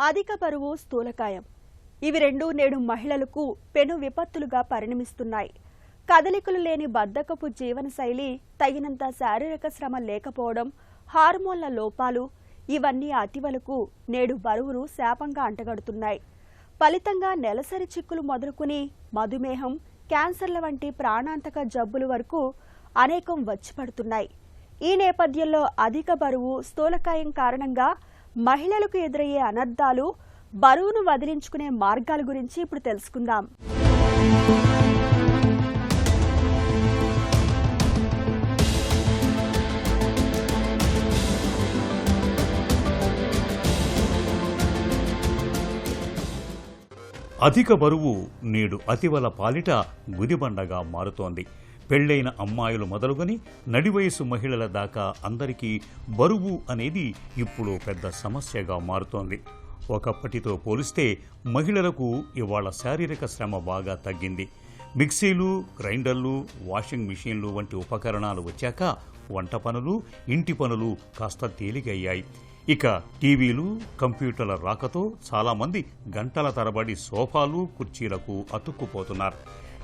అధిక బరువు, స్థూలకాయం ఇవి రెండూ నేడు మహిళలకు పెను విపత్తులుగా పరిణమిస్తున్నాయి. కదలికలు లేని బద్ధకపు జీవనశైలి, తగినంత శారీరక శ్రమ లేకపోవడం, హార్మోన్ల లోపాలు ఇవన్నీ అతివలకు నేడు బరువును శాపంగా అంటగడుతున్నాయి. ఫలితంగా నెలసరి చిక్కులు మొదలుకుని మధుమేహం, క్యాన్సర్ల వంటి ప్రాణాంతక జబ్బుల వరకు అనేకం వచ్చి పడుతున్నాయి. ఈ నేపథ్యంలో అధిక బరువు, స్థూలకాయం కారణంగా మహిళలకు ఎదురయ్యే అనర్థాలు, బరువును వదిలించుకునే మార్గాల గురించి ఇప్పుడు తెలుసుకుందాం. అధిక బరువు నేడు అతివల పాలిట గుదిబండగా మారుతోంది. పెళ్లైన అమ్మాయిలు మొదలుకొని నడివయసు మహిళల దాకా అందరికీ బరువు అనేది ఇప్పుడు పెద్ద సమస్యగా మారుతోంది. ఒకప్పటితో పోలిస్తే మహిళలకు ఇవాళ శారీరక శ్రమ బాగా తగ్గింది. మిక్సీలు, గ్రైండర్లు, వాషింగ్ మిషన్లు వంటి ఉపకరణాలు వచ్చాక వంట పనులు, ఇంటి పనులు కాస్త తేలికయ్యాయి. ఇక టీవీలు, కంప్యూటర్ల రాకతో చాలామంది గంటల తరబడి సోఫాలు, కుర్చీలకు అతుక్కుపోతున్నారు.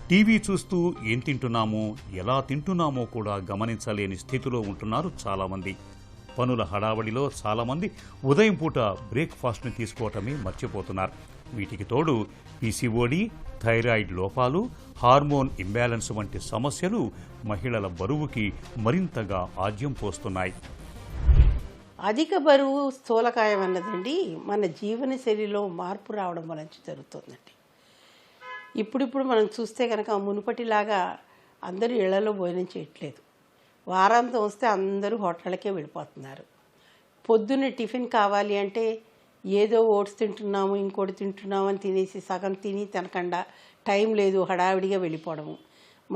టీవీ చూస్తూ ఏం తింటున్నామో, ఎలా తింటున్నామో కూడా గమనించలేని స్థితిలో ఉంటున్నారు చాలామంది. పనుల హడావడిలో చాలామంది ఉదయం పూట బ్రేక్ఫాస్ట్ని తీసుకోవటమే మర్చిపోతున్నారు. వీటికి తోడు పీసీఓడి, థైరాయిడ్ లోపాలు, హార్మోన్ ఇంబ్యాలెన్స్ వంటి సమస్యలు మహిళల బరువుకి మరింతగా ఆజ్యం పోస్తున్నాయి. అధిక బరువు, స్థూలకాయం అన్నదండి మన జీవనశైలిలో మార్పు రావడం వల్ల జరుగుతుందండి. ఇప్పుడిప్పుడు మనం చూస్తే కనుక మునుపటిలాగా అందరూ ఇళ్లలో భోజనం చేయట్లేదు. వారాంతం వస్తే అందరూ హోటళ్ళకే వెళ్ళిపోతున్నారు. పొద్దున్న టిఫిన్ కావాలి అంటే ఏదో ఓట్స్ తింటున్నాము, ఇంకోటి తింటున్నాము అని తినేసి సగం తిని తినకుండా టైం లేదు హడావిడిగా వెళ్ళిపోవడము,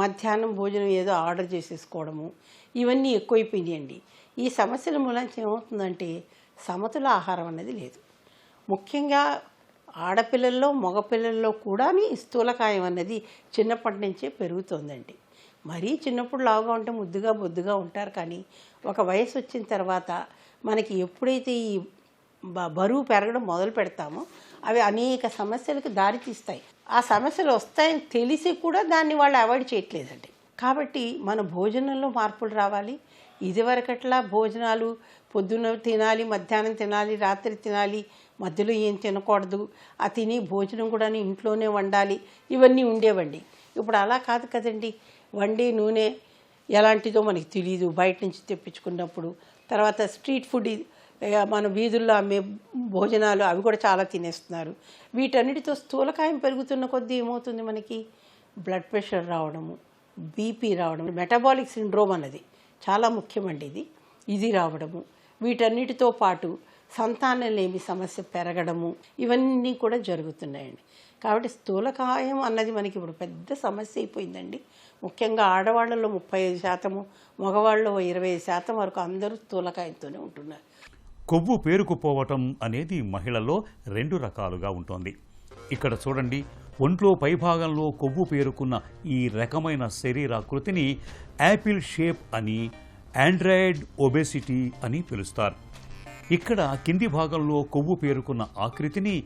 మధ్యాహ్నం భోజనం ఏదో ఆర్డర్ చేసేసుకోవడము, ఇవన్నీ ఎక్కువైపోయినాయండి. ఈ సమస్యల మూలంగా ఏమవుతుందంటే సమతుల ఆహారం అనేది లేదు. ముఖ్యంగా ఆడపిల్లల్లో, మగపిల్లల్లో కూడా స్థూలకాయం అన్నది చిన్నప్పటి నుంచే పెరుగుతుందండి. మరీ చిన్నప్పుడు లావుగా ఉంటే ముద్దుగా బొద్దుగా ఉంటారు, కానీ ఒక వయసు వచ్చిన తర్వాత మనకి ఎప్పుడైతే ఈ బరువు పెరగడం మొదలు పెడతామో అవి అనేక సమస్యలకు దారితీస్తాయి. ఆ సమస్యలు వస్తాయని తెలిసి కూడా దాన్ని వాళ్ళు అవాయిడ్ చేయట్లేదండి. కాబట్టి మన భోజనంలో మార్పులు రావాలి. ఇదివరకట్లా భోజనాలు పొద్దున్న తినాలి, మధ్యాహ్నం తినాలి, రాత్రి తినాలి, మధ్యలో ఏం తినకూడదు, ఆ తిని భోజనం కూడా ఇంట్లోనే వండాలి, ఇవన్నీ ఉండేవండి. ఇప్పుడు అలా కాదు కదండి. వండే నూనె ఎలాంటిదో మనకి తెలియదు, బయట నుంచి తెప్పించుకున్నప్పుడు. తర్వాత స్ట్రీట్ ఫుడ్, మన వీధుల్లో అమ్మే భోజనాలు అవి కూడా చాలా తినేస్తున్నారు. వీటన్నిటితో స్థూలకాయం పెరుగుతున్న కొద్దీ ఏమవుతుంది, మనకి బ్లడ్ ప్రెషర్ రావడము, బీపీ రావడం, మెటబాలిక్ సిండ్రోమ్ అన్నది చాలా ముఖ్యమండి. ఇది రావడము, వీటన్నిటితో పాటు సంతానలేమి సమస్య పెరగడము, ఇవన్నీ కూడా జరుగుతున్నాయండి. కాబట్టి స్థూలకాయం అన్నది మనకి ఇప్పుడు పెద్ద సమస్య అయిపోయిందండి. ముఖ్యంగా ఆడవాళ్ళలో 35%, మగవాళ్ళలో 20% వరకు అందరూ స్థూలకాయంతోనే ఉంటున్నారు. కొవ్వు పేరుకుపోవటం అనేది మహిళల్లో 2 రకాలుగా ఉంటుంది. ఇక్కడ చూడండి, ఒంట్లో పైభాగంలో కొవ్వు పేరుకున్న ఈ రకమైన శరీరాకృతిని యాపిల్ షేప్ అని, ఆండ్రాయిడ్ ఒబేసిటీ అని పిలుస్తారు. ఇక్కడ కింది భాగంలో కొవ్వు పేరుకున్న ఆకృతిని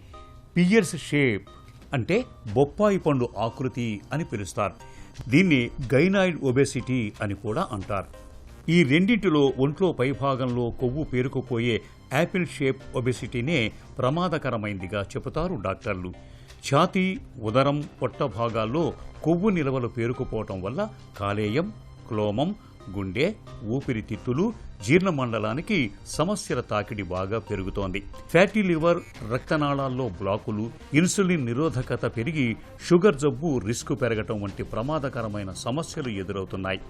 పియర్స్ షేప్ అంటే బొప్పాయి పండు ఆకృతి అని పిలుస్తారు. దీన్ని గైనాయిడ్ ఒబేసిటీ అని కూడా అంటారు. ఈ రెండింటిలో ఒంట్లో పైభాగంలో కొవ్వు పేరుకుపోయే యాపిల్ షేప్ ఒబేసిటీనే ప్రమాదకరమైందిగా చెబుతారు డాక్టర్లు. ఛాతీ, ఉదరం, పొట్ట భాగాల్లో కొవ్వు నిల్వలు పేరుకుపోవటం వల్ల కాలేయం, క్లోమం, గుండె, ఊపిరితిత్తులు, జీర్ణమండలానికి సమస్యల తాకిడి బాగా పెరుగుతోంది. ఫ్యాటీ లివర్, రక్తనాళాల్లో బ్లాకులు, ఇన్సులిన్ నిరోధకత పెరిగి షుగర్ జబ్బు రిస్క్ పెరగటం వంటి ప్రమాదకరమైన సమస్యలు ఎదురవుతున్నాయి.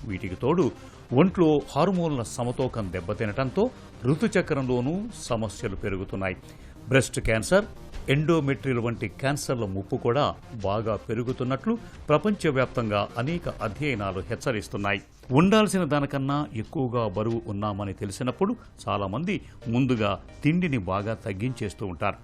వీటికి తోడు ఒంట్లో హార్మోన్ల సమతూకం దెబ్బతినటంతో ఋతుచక్రంలోనూ సమస్యలు పెరుగుతున్నాయి. బ్రెస్ట్ క్యాన్సర్, ఎండోమెట్రియల్ వంటి క్యాన్సర్ల ముప్పు కూడా బాగా పెరుగుతున్నట్లు ప్రపంచవ్యాప్తంగా అనేక అధ్యయనాలు హెచ్చరిస్తున్నాయి. ఉండాల్సిన దానికన్నా ఎక్కువగా బరువు ఉన్నామని తెలిసినప్పుడు చాలామంది ముందుగా తిండిని బాగా తగ్గించేస్తూ ఉంటారు.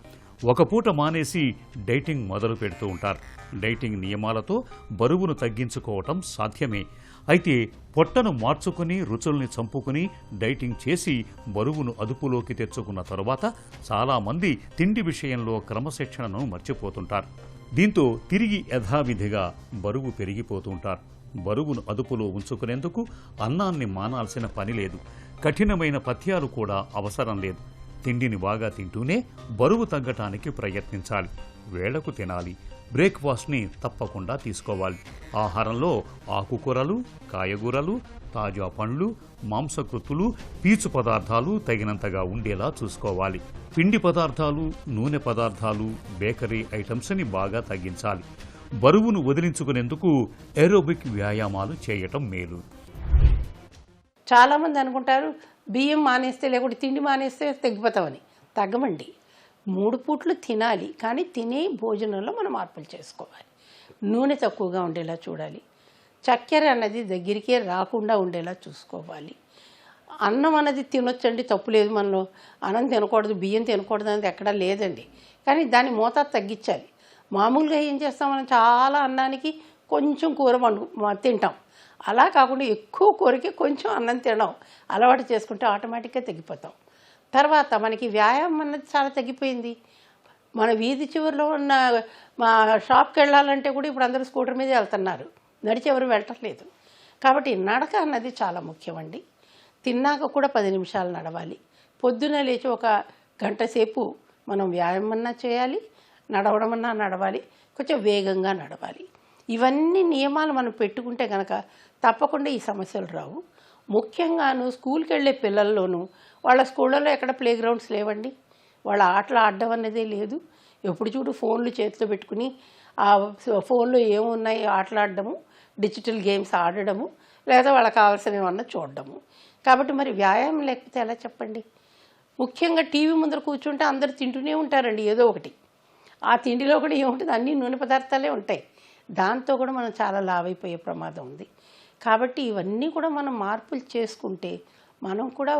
ఒక పూట మానేసి డైటింగ్ మొదలు పెడుతూ ఉంటారు. డైటింగ్ నియమాలతో బరువును తగ్గించుకోవటం సాధ్యమే. అయితే పొట్టను మార్చుకుని రుచుల్ని చంపుకుని డైటింగ్ చేసి బరువును అదుపులోకి తెచ్చుకున్న తరువాత చాలామంది తిండి విషయంలో క్రమశిక్షణను మర్చిపోతుంటారు. దీంతో తిరిగి యథావిధిగా బరువు పెరిగిపోతుంటారు. బరువును అదుపులో ఉంచుకునేందుకు అన్నాన్ని మానాల్సిన పని లేదు. కఠినమైన పథ్యాలు కూడా అవసరం లేదు. తిండిని బాగా తింటూనే బరువు తగ్గటానికి ప్రయత్నించాలి. వేళకు తినాలి. బ్రేక్ఫాస్ట్ని తప్పకుండా తీసుకోవాలి. ఆహారంలో ఆకుకూరలు, కాయగూరలు, తాజా పండ్లు, మాంసకృత్తులు, పీచు పదార్థాలు తగినంతగా ఉండేలా చూసుకోవాలి. పిండి పదార్థాలు, నూనె పదార్థాలు, బేకరీ ఐటమ్స్ని బాగా తగ్గించాలి. బరువును వదిలించుకునేందుకు ఏరోబిక్ వ్యాయామాలు చేయటం మేలు. చాలామంది అనుకుంటారు బియ్యం మానేస్తే లేకుంటే తిండి మానేస్తే తగ్గిపోతామని. తగ్గమండి. 3 పూట్లు తినాలి, కానీ తినే భోజనంలో మనం మార్పులు చేసుకోవాలి. నూనె తక్కువగా ఉండేలా చూడాలి. చక్కెర అన్నది దగ్గరికే రాకుండా ఉండేలా చూసుకోవాలి. అన్నం అన్నది తినొచ్చండి, తప్పు లేదు. మనలో అన్నం తినకూడదు, బియ్యం తినకూడదు అనేది ఎక్కడా లేదండి. కానీ దాని మోతాదు తగ్గించాలి. మామూలుగా ఏం చేస్తాం, మనం చాలా అన్నానికి కొంచెం కూర తింటాం. అలా కాకుండా ఎక్కువ కూరకి కొంచెం అన్నం తినడం అలవాటు చేసుకుంటే ఆటోమేటిక్గా తగ్గిపోతాం. తర్వాత మనకి వ్యాయామం అన్నది చాలా తగ్గిపోయింది. మన వీధి చివరిలో ఉన్న మా షాప్కి వెళ్ళాలంటే కూడా ఇప్పుడు అందరూ స్కూటర్ మీదే వెళ్తున్నారు, నడిచి ఎవరు వెళ్ళట్లేదు. కాబట్టి నడక అన్నది చాలా ముఖ్యమండి. తిన్నాక కూడా 10 నిమిషాలు నడవాలి. పొద్దున్న లేచి 1 గంట సేపు మనం వ్యాయామం చేయాలి, నడవడమన్నా నడవాలి, కొంచెం వేగంగా నడవాలి. ఇవన్నీ నియమాలు మనం పెట్టుకుంటే కనుక తప్పకుండా ఈ సమస్యలు రావు. ముఖ్యంగాను స్కూల్కి వెళ్ళే పిల్లల్లోనూ వాళ్ళ స్కూళ్ళలో ఎక్కడ ప్లే గ్రౌండ్స్ లేవండి. వాళ్ళ ఆటలు ఆడడం అన్నదే లేదు. ఎప్పుడు చూడు ఫోన్లు చేతిలో పెట్టుకుని ఆ ఫోన్లో ఏమున్నాయి ఆటలాడడము, డిజిటల్ గేమ్స్ ఆడడము, లేదా వాళ్ళకి కావాల్సినవి ఏమన్నా చూడడము. కాబట్టి మరి వ్యాయామం లేకపోతే ఎలా చెప్పండి. ముఖ్యంగా టీవీ ముందర కూర్చుంటే అందరు తింటూనే ఉంటారండి ఏదో ఒకటి. ఆ తిండిలో కూడా ఏముంటుంది, అన్ని నూనె పదార్థాలే ఉంటాయి. దాంతో కూడా మనం చాలా లావైపోయే ప్రమాదం ఉంది. కాబట్టి ఇవన్నీ కూడా మనం మార్పులు చేసుకుంటే మనం కూడా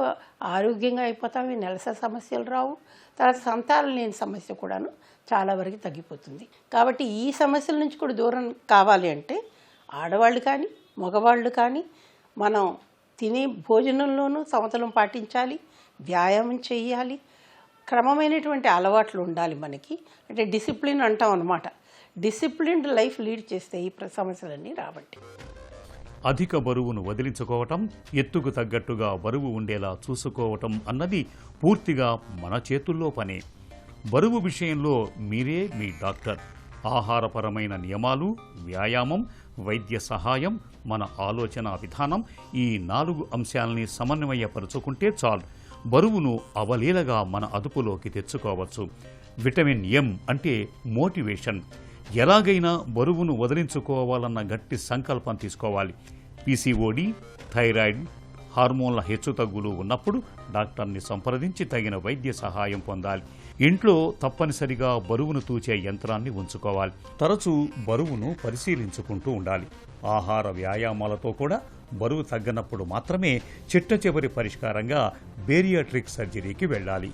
ఆరోగ్యంగా అయిపోతాం. ఈ నెలసరి సమస్యలు రావు. తర్వాత సంతానం లేని సమస్య కూడాను చాలా వరకు తగ్గిపోతుంది. కాబట్టి ఈ సమస్యల నుంచి కూడా దూరం కావాలి అంటే ఆడవాళ్ళు కానీ మగవాళ్ళు కానీ మనం తినే భోజనంలోనూ సమతులం పాటించాలి, వ్యాయామం చేయాలి, క్రమమైనటువంటి అలవాట్లు ఉండాలి మనకి. అంటే డిసిప్లిన్ అంటాం అన్నమాట. డిసిప్లిన్డ్ లైఫ్ లీడ్ చేస్తే ఈ సమస్యలన్నీ రాబట్టి. అధిక బరువును వదిలించుకోవటం, ఎత్తుకు తగ్గట్టుగా బరువు ఉండేలా చూసుకోవటం అన్నది పూర్తిగా మన చేతుల్లో పనే. బరువు విషయంలో మీరే మీ డాక్టర్. ఆహారపరమైన నియమాలు, వ్యాయామం, వైద్య సహాయం, మన ఆలోచన విధానం, ఈ 4 అంశాలని సమన్వయపరుచుకుంటే చాలు. బరువును అవలీలగా మన అదుపులోకి తెచ్చుకోవచ్చు. విటమిన్ ఎం అంటే మోటివేషన్. ఎలాగైనా బరువును వదిలించుకోవాలన్న గట్టి సంకల్పం తీసుకోవాలి. పీసీఓడి, థైరాయిడ్, హార్మోన్ల హెచ్చుతగ్గులు ఉన్నప్పుడు డాక్టర్ని సంప్రదించి తగిన వైద్య సహాయం పొందాలి. ఇంట్లో తప్పనిసరిగా బరువును తూచే యంత్రాన్ని ఉంచుకోవాలి. తరచూ బరువును పరిశీలించుకుంటూ ఉండాలి. ఆహార వ్యాయామాలతో కూడా బరువు తగ్గనప్పుడు మాత్రమే చిట్ట చివరి పరిష్కారంగా బేరియాట్రిక్ సర్జరీకి వెళ్ళాలి.